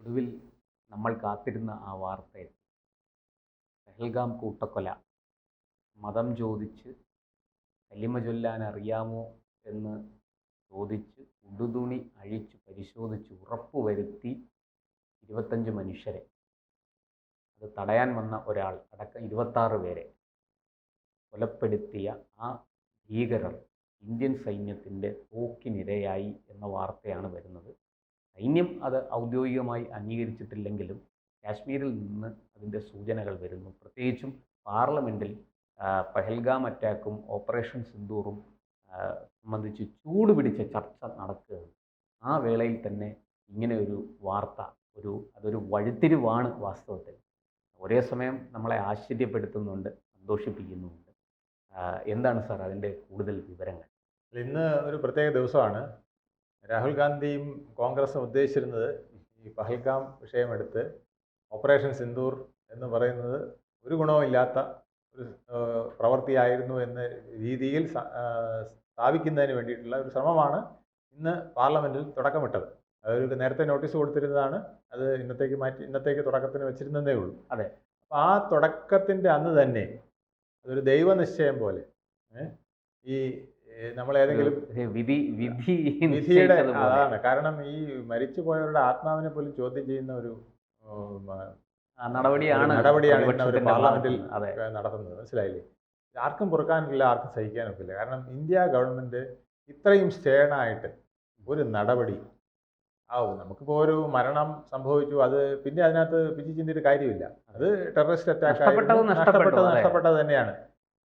ഒടുവിൽ നമ്മൾ കാത്തിരുന്ന ആ വാർത്ത പെഹൽഗാം കൂട്ടക്കൊല. മതം ചോദിച്ച് കലിമ ചൊല്ലാൻ അറിയാമോ എന്ന് ചോദിച്ച് ഉടുതുണി അഴിച്ച് പരിശോധിച്ച് ഉറപ്പുവരുത്തി 25 മനുഷ്യരെ, അത് തടയാൻ വന്ന ഒരാൾ അടക്കം 26 പേരെ കൊലപ്പെടുത്തിയ ആ ഭീകരർ ഇന്ത്യൻ സൈന്യത്തിൻ്റെ തോക്കിനിരയായി എന്ന വാർത്തയാണ് വരുന്നത്. സൈന്യം അത് ഔദ്യോഗികമായി അംഗീകരിച്ചിട്ടില്ലെങ്കിലും കാശ്മീരിൽ നിന്ന് അതിൻ്റെ സൂചനകൾ വരുന്നു. പ്രത്യേകിച്ചും പാർലമെൻറ്റിൽ പഹൽഗാം അറ്റാക്കും ഓപ്പറേഷൻ സിന്ദൂറും സംബന്ധിച്ച് ചൂടുപിടിച്ച ചർച്ച നടക്കുകയാണ്. ആ വേളയിൽ തന്നെ ഇങ്ങനെ ഒരു വാർത്ത, അതൊരു വഴിത്തിരിവാണ് വാസ്തവത്തിൽ. ഒരേ സമയം നമ്മളെ ആശ്ചര്യപ്പെടുത്തുന്നുണ്ട്, സന്തോഷിപ്പിക്കുന്നുമുണ്ട്. എന്താണ് സാർ അതിൻ്റെ കൂടുതൽ വിവരങ്ങൾ? ഇന്ന് ഒരു പ്രത്യേക ദിവസമാണ്. രാഹുൽ ഗാന്ധിയും കോൺഗ്രസും ഉദ്ദേശിച്ചിരുന്നത് ഈ പഹൽഗാം വിഷയമെടുത്ത് ഓപ്പറേഷൻ സിന്ദൂർ എന്ന് പറയുന്നത് ഒരു ഗുണവുമില്ലാത്ത ഒരു പ്രവൃത്തിയായിരുന്നു എന്ന രീതിയിൽ സ്ഥാപിക്കുന്നതിന് വേണ്ടിയിട്ടുള്ള ഒരു ശ്രമമാണ് ഇന്ന് പാർലമെൻറ്റിൽ തുടക്കമിട്ടത്. അതൊരു നേരത്തെ നോട്ടീസ് കൊടുത്തിരുന്നതാണ്. അത് ഇന്നത്തേക്ക് തുടക്കത്തിന് വെച്ചിരുന്നതേ ഉള്ളൂ. അതെ. അപ്പോൾ ആ തുടക്കത്തിൻ്റെ അന്ന് തന്നെ അതൊരു ദൈവനിശ്ചയം പോലെ ഈ നമ്മൾ ഏതെങ്കിലും വിധിയുടെ അതാണ്. കാരണം ഈ മരിച്ചു പോയവരുടെ ആത്മാവിനെ പോലും ചോദ്യം ചെയ്യുന്ന ഒരു നടപടിയാണ് അവർ പാർലമെന്റിൽ നടത്തുന്നത്. മനസ്സിലായില്ലേ? ആർക്കും പൊറുക്കാനില്ല, ആർക്കും സഹിക്കാനൊക്കില്ല. കാരണം ഇന്ത്യ ഗവൺമെന്റ് ഇത്രയും സ്റ്റേണായിട്ട് ഒരു നടപടി നമുക്കിപ്പോൾ ഒരു മരണം സംഭവിച്ചു, അത് പിന്നെ അതിനകത്ത് പിച്ചി ചിന്തിയിട്ട് കാര്യമില്ല. അത് ടെററിസ്റ്റ് അറ്റാക്ക് നഷ്ടപ്പെട്ടത് തന്നെയാണ്.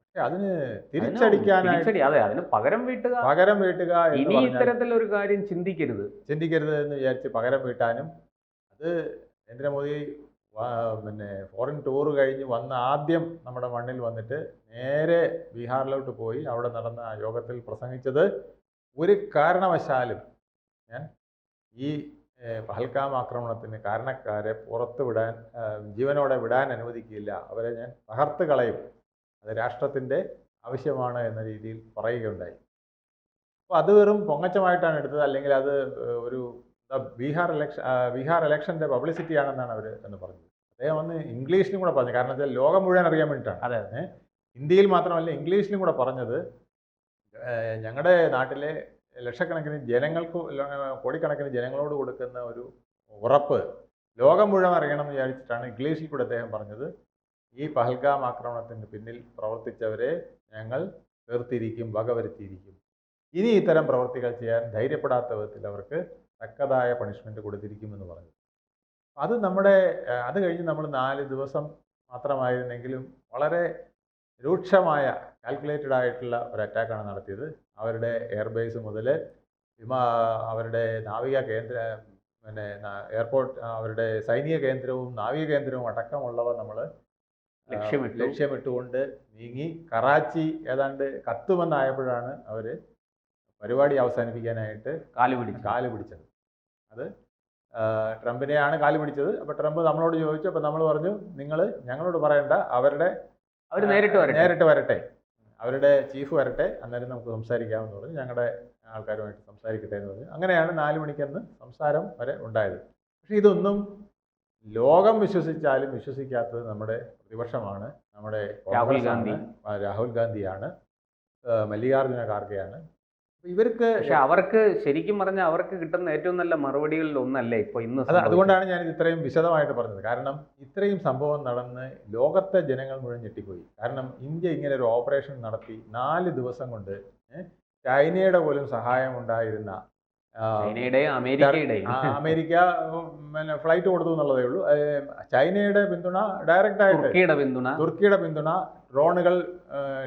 പക്ഷെ അതിന് തിരിച്ചടിക്കാനായിട്ട് പകരം വീട്ടുക ഇനി ഇത്തരത്തിലൊരു കാര്യം ചിന്തിക്കരുത് എന്ന് വിചാരിച്ച് പകരം വീട്ടാനും, അത് നരേന്ദ്രമോദി പിന്നെ ഫോറിൻ ടൂർ കഴിഞ്ഞ് വന്ന് ആദ്യം നമ്മുടെ മണ്ണിൽ വന്നിട്ട് നേരെ ബീഹാറിലോട്ട് പോയി അവിടെ നടന്ന യോഗത്തിൽ പ്രസംഗിച്ചത് ഒരു കാരണവശാലും ഞാൻ ഈ പഹൽഗാം ആക്രമണത്തിന് കാരണക്കാരെ പുറത്ത് വിടാൻ, ജീവനോടെ വിടാൻ അനുവദിക്കില്ല, അവരെ ഞാൻ തകർത്ത് കളയും, അത് രാഷ്ട്രത്തിൻ്റെ ആവശ്യമാണ് എന്ന രീതിയിൽ പറയുകയുണ്ടായി. അപ്പോൾ അത് വെറും പൊങ്ങച്ചമായിട്ടാണ് എടുത്തത്. അല്ലെങ്കിൽ അത് ഒരു ബീഹാർ ഇലക്ഷൻ്റെ പബ്ലിസിറ്റി ആണെന്നാണ് അവർ എന്ന് പറഞ്ഞത്. അദ്ദേഹം വന്ന് ഇംഗ്ലീഷിലും കൂടെ പറഞ്ഞു. കാരണം വെച്ചാൽ ലോകം മുഴുവൻ അറിയാൻ വേണ്ടിയിട്ടാണ്. അതെ. ഹിന്ദിയിൽ മാത്രമല്ല ഇംഗ്ലീഷിലും കൂടെ പറഞ്ഞത്, ഞങ്ങളുടെ നാട്ടിലെ ലക്ഷക്കണക്കിന് ജനങ്ങൾക്ക്, കോടിക്കണക്കിന് ജനങ്ങളോട് കൊടുക്കുന്ന ഒരു ഉറപ്പ് ലോകം മുഴുവൻ അറിയണം എന്ന് വിചാരിച്ചിട്ടാണ് ഇംഗ്ലീഷിൽ കൂടെ അദ്ദേഹം പറഞ്ഞത്. ഈ പഹൽഗാം ആക്രമണത്തിന് പിന്നിൽ പ്രവർത്തിച്ചവരെ ഞങ്ങൾ തീർത്തിരിക്കും, വകവരുത്തിയിരിക്കും. ഇനി ഇത്തരം പ്രവർത്തികൾ ചെയ്യാൻ ധൈര്യപ്പെടാത്ത വിധത്തിൽ അവർക്ക് തക്കതായ പണിഷ്മെന്റ് കൊടുത്തിരിക്കുമെന്ന് പറഞ്ഞു. അത് കഴിഞ്ഞ് നമ്മൾ 4 ദിവസം മാത്രമായിരുന്നെങ്കിലും വളരെ രൂക്ഷമായ കാൽക്കുലേറ്റഡ് ആയിട്ടുള്ള ഒരു അറ്റാക്കാണ് നടത്തിയത്. അവരുടെ എയർബേസ് മുതൽ അവരുടെ നാവിക കേന്ദ്ര എയർപോർട്ട്, അവരുടെ സൈനിക കേന്ദ്രവും നാവിക കേന്ദ്രവും അടക്കമുള്ളവ നമ്മൾ ലക്ഷ്യമിട്ടുകൊണ്ട് നീങ്ങി. കറാച്ചി ഏതാണ്ട് കത്തുമെന്നായപ്പോഴാണ് അവർ പരിപാടി അവസാനിപ്പിക്കാനായിട്ട് കാല് പിടിച്ചത്. അത് ട്രംപിനെയാണ് കാല് പിടിച്ചത്. അപ്പോൾ ട്രംപ് നമ്മളോട് ചോദിച്ചു. അപ്പോൾ നമ്മൾ പറഞ്ഞു, നിങ്ങൾ ഞങ്ങളോട് പറയണ്ട, അവർ നേരിട്ട് വരട്ടെ, അവരുടെ ചീഫ് വരട്ടെ, അന്നേരം നമുക്ക് സംസാരിക്കാമെന്ന് പറഞ്ഞു. ഞങ്ങളുടെ ആൾക്കാരുമായിട്ട് സംസാരിക്കട്ടെ എന്ന് പറഞ്ഞു. അങ്ങനെയാണ് 4 മണിക്കെന്ന് സംസാരം വരെ ഉണ്ടായത്. പക്ഷേ ഇതൊന്നും ലോകം വിശ്വസിച്ചാലും വിശ്വസിക്കാത്തത് നമ്മുടെ പ്രതിപക്ഷമാണ്, നമ്മുടെ രാഹുൽ ഗാന്ധിയാണ്, മല്ലികാർജുന ഖാർഗെയാണ്. ഇവർക്ക് അവർക്ക് ശരിക്കും പറഞ്ഞാൽ അവർക്ക് കിട്ടുന്ന ഏറ്റവും നല്ല മറുപടികളിൽ ഒന്നല്ലേ ഇപ്പോൾ ഇന്ന്. അതുകൊണ്ടാണ് ഞാൻ ഇത്രയും വിശദമായിട്ട് പറഞ്ഞത്. കാരണം ഇത്രയും സംഭവം നടന്ന് ലോകത്തെ ജനങ്ങൾ മുഴുവൻ ഞെട്ടിപ്പോയി. കാരണം ഇന്ത്യ ഇങ്ങനെ ഒരു ഓപ്പറേഷൻ നടത്തി 4 ദിവസം കൊണ്ട് ചൈനയുടെ പോലും സഹായം ഉണ്ടായിരുന്ന, അമേരിക്ക ഫ്ലൈറ്റ് കൊടുത്തു എന്നുള്ളതേ ഉള്ളൂ. ചൈനയുടെ പിന്തുണ ഡയറക്റ്റായിട്ട്, തുർക്കിയുടെ പിന്തുണ, ഡ്രോണുകൾ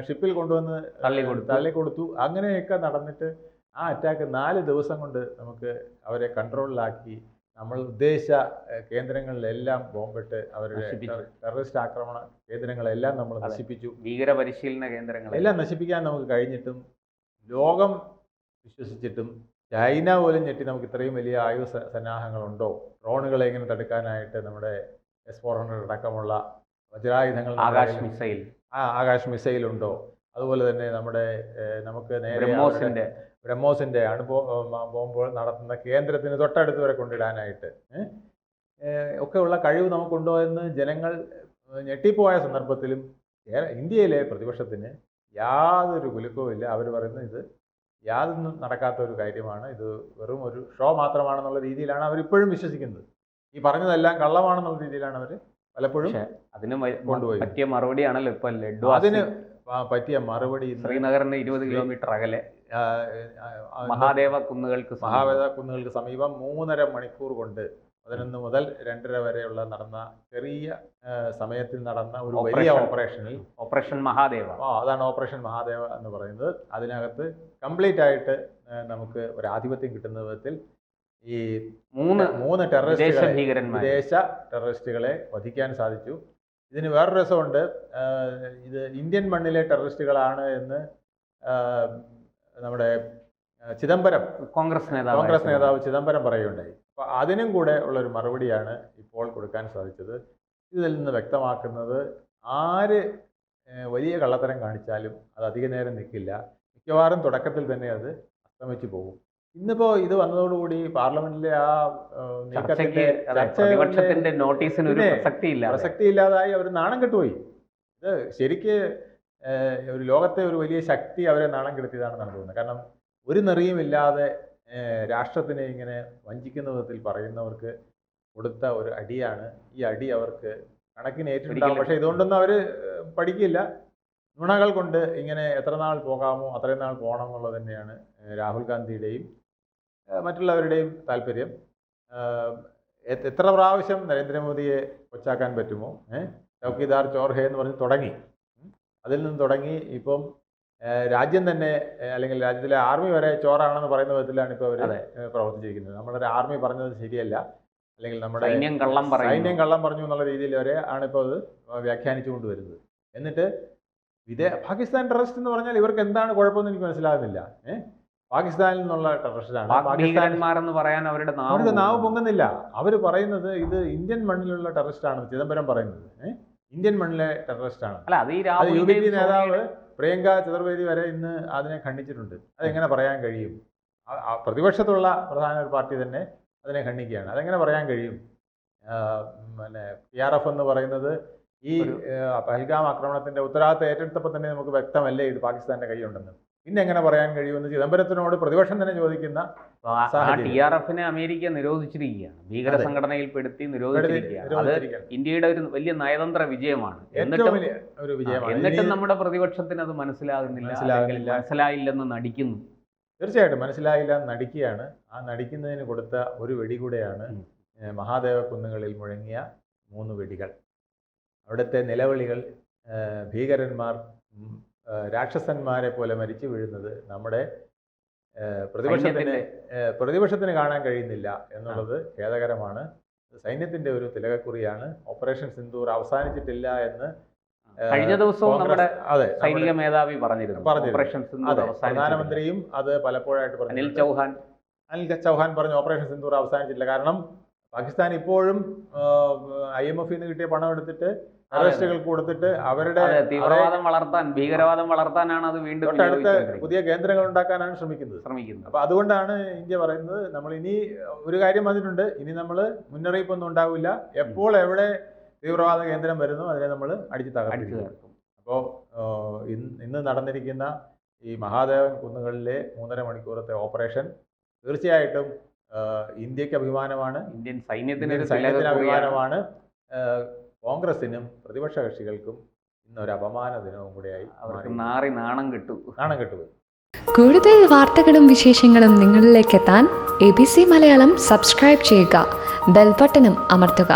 ഷിപ്പിൽ കൊണ്ടുവന്ന് തള്ളിക്കൊടുത്തു. അങ്ങനെയൊക്കെ നടന്നിട്ട് ആ അറ്റാക്ക് 4 ദിവസം കൊണ്ട് നമുക്ക് അവരെ കൺട്രോളിലാക്കി. നമ്മൾ ഉദ്ദേശിച്ച കേന്ദ്രങ്ങളിലെല്ലാം ബോംബിട്ട് അവരുടെ ടെററിസ്റ്റ് ആക്രമണ കേന്ദ്രങ്ങളെല്ലാം നമ്മൾ നശിപ്പിച്ചു. ഭീകര പരിശീലന കേന്ദ്രങ്ങളെല്ലാം നശിപ്പിക്കാൻ നമുക്ക് കഴിഞ്ഞിട്ടും, ലോകം വിശ്വസിച്ചിട്ടും, ചൈന പോലും ഞെട്ടി നമുക്ക് ഇത്രയും വലിയ ആയുധ സന്നാഹങ്ങളുണ്ടോ, ഡ്രോണുകളെ എങ്ങനെ തടുക്കാനായിട്ട് നമ്മുടെ S-400 അടക്കമുള്ള വജ്രായുധങ്ങൾ, ആകാശ് മിസൈൽ ഉണ്ടോ, അതുപോലെ തന്നെ നമുക്ക് നേരെ ബ്രഹ്മോസിന്റെ ബോംബ് നടത്തുന്ന കേന്ദ്രത്തിന് തൊട്ടടുത്ത് വരെ കൊണ്ടിടാനായിട്ട് ഒക്കെയുള്ള കഴിവ് നമുക്കുണ്ടോ എന്ന് ജനങ്ങൾ ഞെട്ടിപ്പോയ സന്ദർഭത്തിലും ഇന്ത്യയിലെ പ്രതിപക്ഷത്തിന് യാതൊരു കുലുക്കവുമില്ല. അവർ പറയുന്നത് ഇത് യാതൊന്നും നടക്കാത്ത ഒരു കാര്യമാണ്, ഇത് വെറും ഒരു ഷോ മാത്രമാണെന്നുള്ള രീതിയിലാണ് അവരിപ്പോഴും വിശ്വസിക്കുന്നത്. ഈ പറഞ്ഞതെല്ലാം കള്ളമാണെന്നുള്ള രീതിയിലാണ് അവർ പലപ്പോഴും അതിന് കൊണ്ടുപോയി. പറ്റിയ മറുപടിയാണല്ലോ ഇപ്പൊ അതിന് പറ്റിയ മറുപടി ശ്രീനഗറിന് 20 കിലോമീറ്റർ അകലെ മഹാദേവ കുന്നുകൾക്ക് സമീപം 3.5 മണിക്കൂർ കൊണ്ട് 11 മുതൽ 2:30 വരെയുള്ള നടന്ന ചെറിയ സമയത്തിൽ നടന്ന ഒരു വലിയ ഓപ്പറേഷൻ മഹാദേവ. അതാണ് ഓപ്പറേഷൻ മഹാദേവ എന്ന് പറയുന്നത്. അതിനകത്ത് കംപ്ലീറ്റ് ആയിട്ട് നമുക്ക് ഒരു ആധിപത്യം കിട്ടുന്ന വിധത്തിൽ ഈ 3 വിദേശ ടെററിസ്റ്റുകളെ വധിക്കാൻ സാധിച്ചു. ഇതിന് വേറൊരു രസമുണ്ട്. ഇത് ഇന്ത്യൻ മണ്ണിലെ ടെററിസ്റ്റുകളാണ് എന്ന് നമ്മുടെ കോൺഗ്രസ് നേതാവ് ചിദംബരം പറയുകയുണ്ടായി. അപ്പോൾ അതിനും കൂടെ ഉള്ളൊരു മറുപടിയാണ് ഇപ്പോൾ കൊടുക്കാൻ സാധിച്ചത്. ഇതിൽ നിന്ന് വ്യക്തമാക്കുന്നത് ആര് വലിയ കള്ളത്തരം കാണിച്ചാലും അത് അധിക നേരം നിൽക്കില്ല, മിക്കവാറും തുടക്കത്തിൽ തന്നെ അത് അസ്തമിച്ചു പോകും. ഇന്നിപ്പോ ഇത് വന്നതോടുകൂടി പാർലമെന്റിലെ ആ പ്രതിപക്ഷത്തിന്റെ നോട്ടീസിന് ഒരു പ്രസക്തിയില്ലാതായി അവർ നാണം കെട്ടുപോയി. ഇത് ശരിക്ക് ഒരു ലോകത്തെ ഒരു വലിയ ശക്തി അവരെ നാണം കെടുത്തിയതാണെന്നാണ് തോന്നുന്നത്. കാരണം ഒരു നെറിയുമില്ലാതെ രാഷ്ട്രത്തിനെ ഇങ്ങനെ വഞ്ചിക്കുന്ന വിധത്തിൽ പറയുന്നവർക്ക് കൊടുത്ത ഒരു അടിയാണ് ഈ അടി. അവർക്ക് കണക്കിന് ഏറ്റിട്ടുണ്ടാകും, പക്ഷെ ഇതുകൊണ്ടൊന്നും അവർ പഠിക്കില്ല. നുണകൾ കൊണ്ട് ഇങ്ങനെ എത്ര നാൾ പോകാമോ അത്രയും നാൾ പോകണം എന്നുള്ളത് തന്നെയാണ് രാഹുൽ ഗാന്ധിയുടെയും മറ്റുള്ളവരുടെയും താല്പര്യം. എത്ര പ്രാവശ്യം നരേന്ദ്രമോദിയെ കൊച്ചാക്കാൻ പറ്റുമോ, ചൗക്കിദാർ ചോർ ഹേ എന്ന് പറഞ്ഞ് തുടങ്ങി. അതിൽ നിന്ന് തുടങ്ങി ഇപ്പം രാജ്യം തന്നെ, അല്ലെങ്കിൽ രാജ്യത്തിലെ ആർമി വരെ ചോറാണെന്ന് പറയുന്ന വിധത്തിലാണ് ഇപ്പോൾ അവർ പ്രവർത്തിച്ചിരിക്കുന്നത്. നമ്മുടെ ആർമി പറഞ്ഞത് ശരിയല്ല, അല്ലെങ്കിൽ നമ്മുടെ സൈന്യം കള്ളം പറഞ്ഞു എന്നുള്ള രീതിയിൽ വരെ ആണ് ഇപ്പോൾ അത് വ്യാഖ്യാനിച്ചു കൊണ്ടുവരുന്നത്. എന്നിട്ട് പാകിസ്ഥാൻ ടെററിസ്റ്റ് എന്ന് പറഞ്ഞാൽ ഇവർക്ക് എന്താണ് കുഴപ്പമെന്ന് എനിക്ക് മനസ്സിലാകുന്നില്ല. പാകിസ്ഥാനിൽ നിന്നുള്ള ടെററിസ്റ്റാണ്, പാകിസ്ഥാൻമാരെന്ന് പറയാൻ അവരുടെ നാവ് പൊങ്ങുന്നില്ല. അവർ പറയുന്നത് ഇത് ഇന്ത്യൻ മണ്ണിലുള്ള ടെററിസ്റ്റാണ്. ചിദംബരം പറയുന്നത് ഇന്ത്യൻ മണ്ണിലെ ടെററിസ്റ്റാണ്. അത് UPP നേതാവ് പ്രിയങ്ക ചതുർവേദി വരെ ഇന്ന് അതിനെ ഖണ്ഡിച്ചിട്ടുണ്ട്. അതെങ്ങനെ പറയാൻ കഴിയും? പ്രതിപക്ഷത്തുള്ള പ്രധാന ഒരു പാർട്ടി തന്നെ അതിനെ ഖണ്ഡിക്കുകയാണ്. അതെങ്ങനെ പറയാൻ കഴിയും? PRF എന്ന് പറയുന്നത് ഈ പഹൽഗാം ആക്രമണത്തിന്റെ ഉത്തരവാദിത്തം ഏറ്റെടുത്തപ്പോൾ തന്നെ നമുക്ക് വ്യക്തമല്ലേ ഇത് പാകിസ്ഥാന്റെ കൈയുണ്ടെന്ന്. പിന്നെ എങ്ങനെ പറയാൻ കഴിയുമെന്ന് ചിദംബരത്തിനോട് പ്രതിപക്ഷം തന്നെ ചോദിക്കുന്ന TRF-നെ അമേരിക്ക നിരോധിച്ചിരിക്കുകയാണ്, ഭീകര സംഘടനയിൽ പെടുത്തി നിരോധിച്ചിരിക്കുകയാണ്. അത് ഇന്ത്യയുടെ ഒരു വലിയ നയതന്ത്ര വിജയമാണ്. എന്നിട്ടും നമ്മുടെ പ്രതിപക്ഷത്തിന് അത് മനസ്സിലായില്ലെന്ന് നടിക്കുന്നു. തീർച്ചയായിട്ടും മനസ്സിലായില്ല എന്ന് നടിക്കുകയാണ്. ആ നടിക്കുന്നതിന് കൊടുത്ത ഒരു വെടി കൂടെയാണ് മഹാദേവ കുന്നുകളിൽ മുഴങ്ങിയ 3 വെടികൾ. അവിടുത്തെ നിലവിളികൾ, ഭീകരന്മാർ രാക്ഷസന്മാരെ പോലെ മരിച്ചു വീഴുന്നത് നമ്മുടെ പ്രതിപക്ഷത്തിന് കാണാൻ കഴിയുന്നില്ല എന്നുള്ളത് ഖേദകരമാണ്. സൈന്യത്തിന്റെ ഒരു തിലകക്കുറിയാണ്. ഓപ്പറേഷൻ സിന്ദൂർ അവസാനിച്ചിട്ടില്ല എന്ന് കഴിഞ്ഞ ദിവസവും നമ്മുടെ സൈനിക മേധാവി പറഞ്ഞിരുന്നു. പ്രധാനമന്ത്രിയും അത് പലപ്പോഴായിട്ട് പറഞ്ഞു. അനിൽ ചൗഹാൻ പറഞ്ഞു ഓപ്പറേഷൻ സിന്ദൂർ അവസാനിച്ചിട്ടില്ല. കാരണം പാകിസ്ഥാൻ ഇപ്പോഴും IMF നിന്ന് കിട്ടിയ പണം എടുത്തിട്ട് ടെററിസ്റ്റുകൾക്ക് കൊടുത്തിട്ട് അവരുടെ തീവ്രവാദം വളർത്താൻ, ഭീകരവാദം വളർത്താനാണ് അത് വീണ്ടും തൊട്ടടുത്ത് പുതിയ കേന്ദ്രങ്ങൾ ഉണ്ടാക്കാനാണ് ശ്രമിക്കുന്നത്. അപ്പൊ അതുകൊണ്ടാണ് ഇന്ത്യ പറയുന്നത് നമ്മൾ ഇനി ഒരു കാര്യം വന്നിട്ടുണ്ട്, ഇനി നമ്മൾ മുന്നറിയിപ്പൊന്നും ഉണ്ടാവില്ല, എപ്പോൾ എവിടെ തീവ്രവാദ കേന്ദ്രം വരുന്നു അതിനെ നമ്മൾ അടിച്ചു തകർക്കും. അപ്പോൾ ഇന്ന് നടന്നിരിക്കുന്ന ഈ മഹാദേവൻ കുന്നുകളിലെ 3.5 മണിക്കൂറത്തെ ഓപ്പറേഷൻ തീർച്ചയായിട്ടും ഇന്ത്യക്ക് അഭിമാനമാണ്, ഇന്ത്യൻ സൈന്യത്തിന് അഭിമാനമാണ്. കോൺഗ്രസിനും പ്രതിപക്ഷ കക്ഷികൾക്കും ഇന്നൊരു അപമാന ദിനവും കൂടെയായി നാണം കെട്ടുപോയി. കൂടുതൽ വാർത്തകളും വിശേഷങ്ങളും നിങ്ങളിലേക്ക് എത്താൻ ABC മലയാളം സബ്സ്ക്രൈബ് ചെയ്യുക, ബെൽ ബട്ടണും അമർത്തുക.